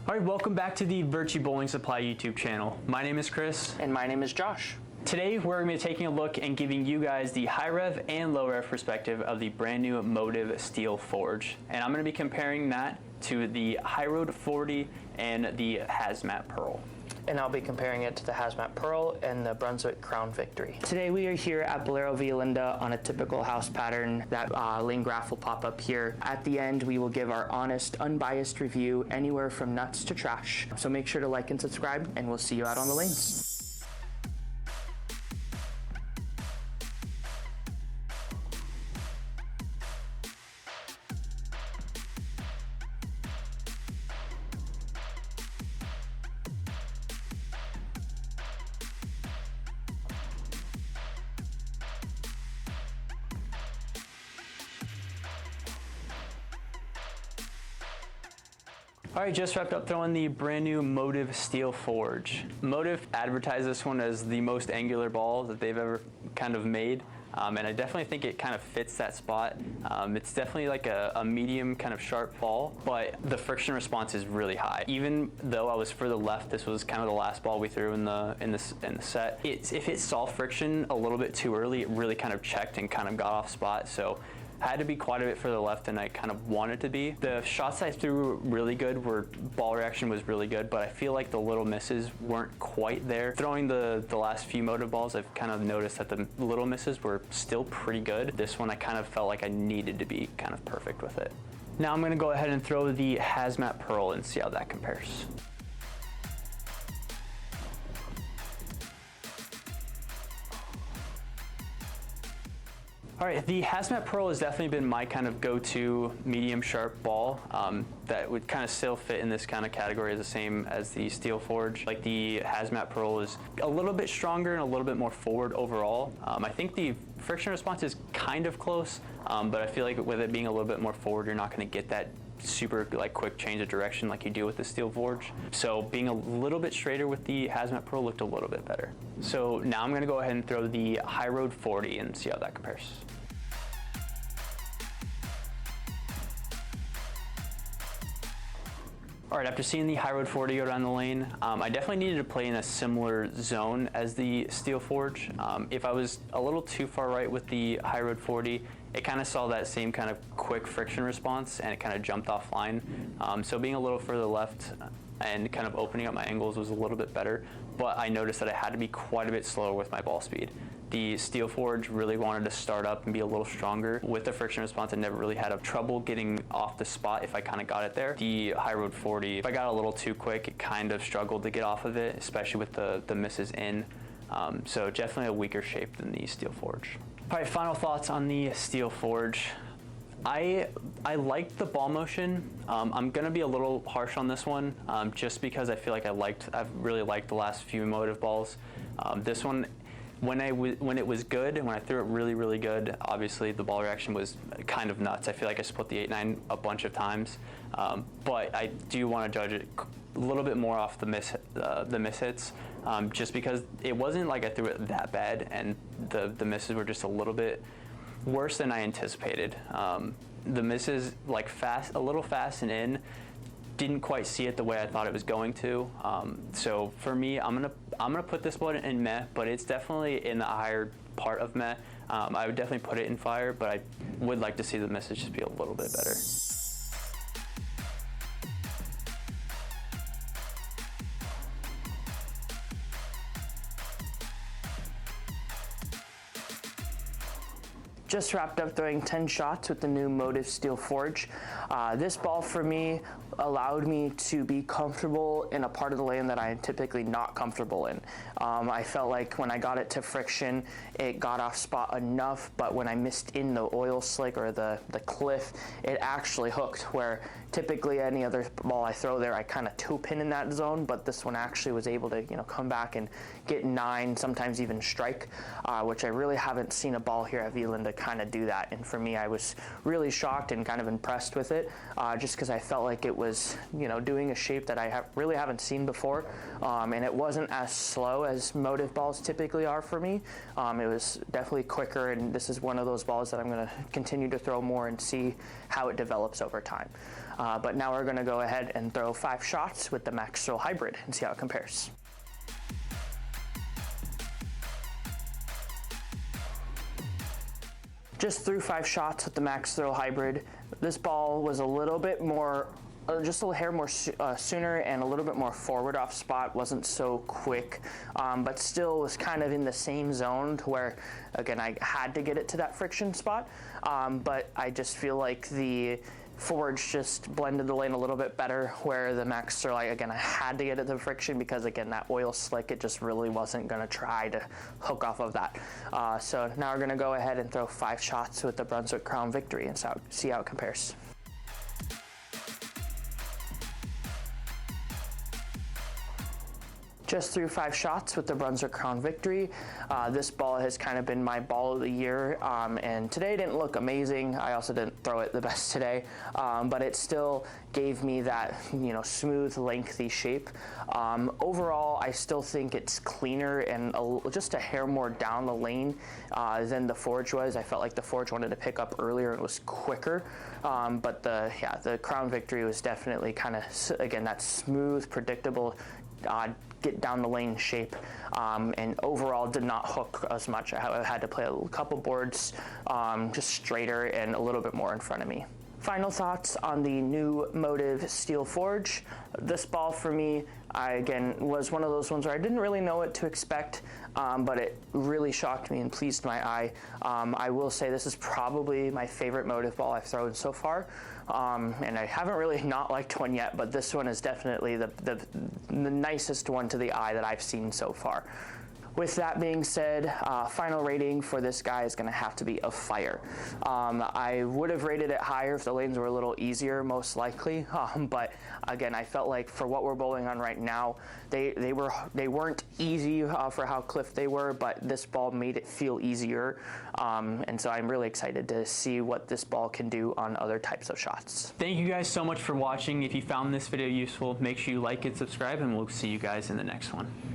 All right, welcome back to the Virtue Bowling Supply YouTube channel. My name is Chris. And my name is Josh. Today, we're going to be taking a look and giving you guys the high rev and low rev perspective of the brand new Motiv steel forge. And I'm going to be comparing that to the High Road 40 and the Hazmat Pearl. And I'll be comparing it to the Hazmat Pearl and the Brunswick Crown Victory. Today we are here at Bolero Via Linda on a typical house pattern. That lane graph will pop up here. At the end, we will give our honest, unbiased review anywhere from nuts to trash. So make sure to like and subscribe, and we'll see you out on the lanes. All right, just wrapped up throwing the brand new Motiv steel forge. Motiv advertised this one as the most angular ball that they've ever kind of made. And I definitely think it kind of fits that spot. It's definitely like a medium kind of sharp ball, but the friction response is really high. Even though I was further left, this was kind of the last ball we threw in the set. If it saw friction a little bit too early, it really kind of checked and kind of got off spot. So had to be quite a bit further left than I kind of wanted to be. The shots I threw were really good, ball reaction was really good, but I feel like the little misses weren't quite there. Throwing the last few Motiv balls, I've kind of noticed that the little misses were still pretty good. This one I kind of felt like I needed to be kind of perfect with it. Now I'm gonna go ahead and throw the Hazmat Pearl and see how that compares. All right, the Hazmat Pearl has definitely been my kind of go-to medium sharp ball that would kind of still fit in this kind of category, the same as the steel forge. Like the Hazmat Pearl is a little bit stronger and a little bit more forward overall. I think the friction response is kind of close, but I feel like with it being a little bit more forward, you're not gonna get that super like quick change of direction like you do with the steel forge. So being a little bit straighter with the Hazmat Pearl looked a little bit better. So now I'm gonna go ahead and throw the High Road 40 and see how that compares. All right, after seeing the High Road 40 go down the lane, I definitely needed to play in a similar zone as the steel forge. If I was a little too far right with the High Road 40, it kind of saw that same kind of quick friction response and it kind of jumped offline. So being a little further left and kind of opening up my angles was a little bit better, but I noticed that I had to be quite a bit slower with my ball speed. The steel forge really wanted to start up and be a little stronger. With the friction response, I never really had trouble getting off the spot if I kind of got it there. The High Road 40, if I got a little too quick, it kind of struggled to get off of it, especially with the misses in. So definitely a weaker shape than the steel forge. All right, final thoughts on the steel forge. I liked the ball motion. I'm gonna be a little harsh on this one, just because I feel like I've really liked the last few Motiv balls. This one, when it was good and when I threw it really good, obviously the ball reaction was kind of nuts. I feel like I split the 8-9 a bunch of times, but I do want to judge it a little bit more off the miss hits, just because it wasn't like I threw it that bad, and the misses were just a little bit worse than I anticipated. The misses, like a little fast and in, didn't quite see it the way I thought it was going to. So for me, I'm gonna put this one in meh, but it's definitely in the higher part of meh. I would definitely put it in fire, but I would like to see the misses just be a little bit better. Just wrapped up throwing 10 shots with the new Motiv steel forge. This ball for me allowed me to be comfortable in a part of the lane that I am typically not comfortable in. I felt like when I got it to friction, it got off spot enough, but when I missed in the oil slick or the cliff, it actually hooked, where typically any other ball I throw there, I kind of two pin in that zone, but this one actually was able to, come back and get 9, sometimes even strike, which I really haven't seen a ball here at Via Linda kind of do that. And for me, I was really shocked and kind of impressed with it, just because I felt like it was, you know, doing a shape that I really haven't seen before, and it wasn't as slow as Motiv balls typically are for me. It was definitely quicker, and this is one of those balls that I'm going to continue to throw more and see how it develops over time. But now we're going to go ahead and throw 5 shots with the Max Thrill Hybrid and see how it compares. Just threw 5 shots with the Max Thrill Hybrid. This ball was a little bit more, just a little hair more sooner and a little bit more forward off spot, wasn't so quick, but still was kind of in the same zone to where, again, I had to get it to that friction spot, but I just feel like the Forge just blended the lane a little bit better, where the Max Thrill, again, I had to get it to friction because, again, that oil slick, it just really wasn't going to try to hook off of that. So now we're going to go ahead and throw 5 shots with the Brunswick Crown Victory and see how it compares. Just threw 5 shots with the Brunswick Crown Victory. This ball has kind of been my ball of the year, and today didn't look amazing. I also didn't throw it the best today, but it still gave me that, you know, smooth, lengthy shape. Overall, I still think it's cleaner and just a hair more down the lane than the Forge was. I felt like the Forge wanted to pick up earlier and was quicker, but the Crown Victory was definitely kind of, again, that smooth, predictable, get down the lane shape, and overall did not hook as much. I had to play a couple boards just straighter and a little bit more in front of me. Final thoughts on the new Motiv Steel Forge. This ball for me, again, was one of those ones where I didn't really know what to expect, but it really shocked me and pleased my eye. I will say this is probably my favorite Motiv ball I've thrown so far, and I haven't really not liked one yet, but this one is definitely the nicest one to the eye that I've seen so far. With that being said, final rating for this guy is going to have to be a fire. I would have rated it higher if the lanes were a little easier, most likely. But again, I felt like for what we're bowling on right now, they weren't easy for how cliff they were, but this ball made it feel easier. And so I'm really excited to see what this ball can do on other types of shots. Thank you guys so much for watching. If you found this video useful, make sure you like and subscribe, and we'll see you guys in the next one.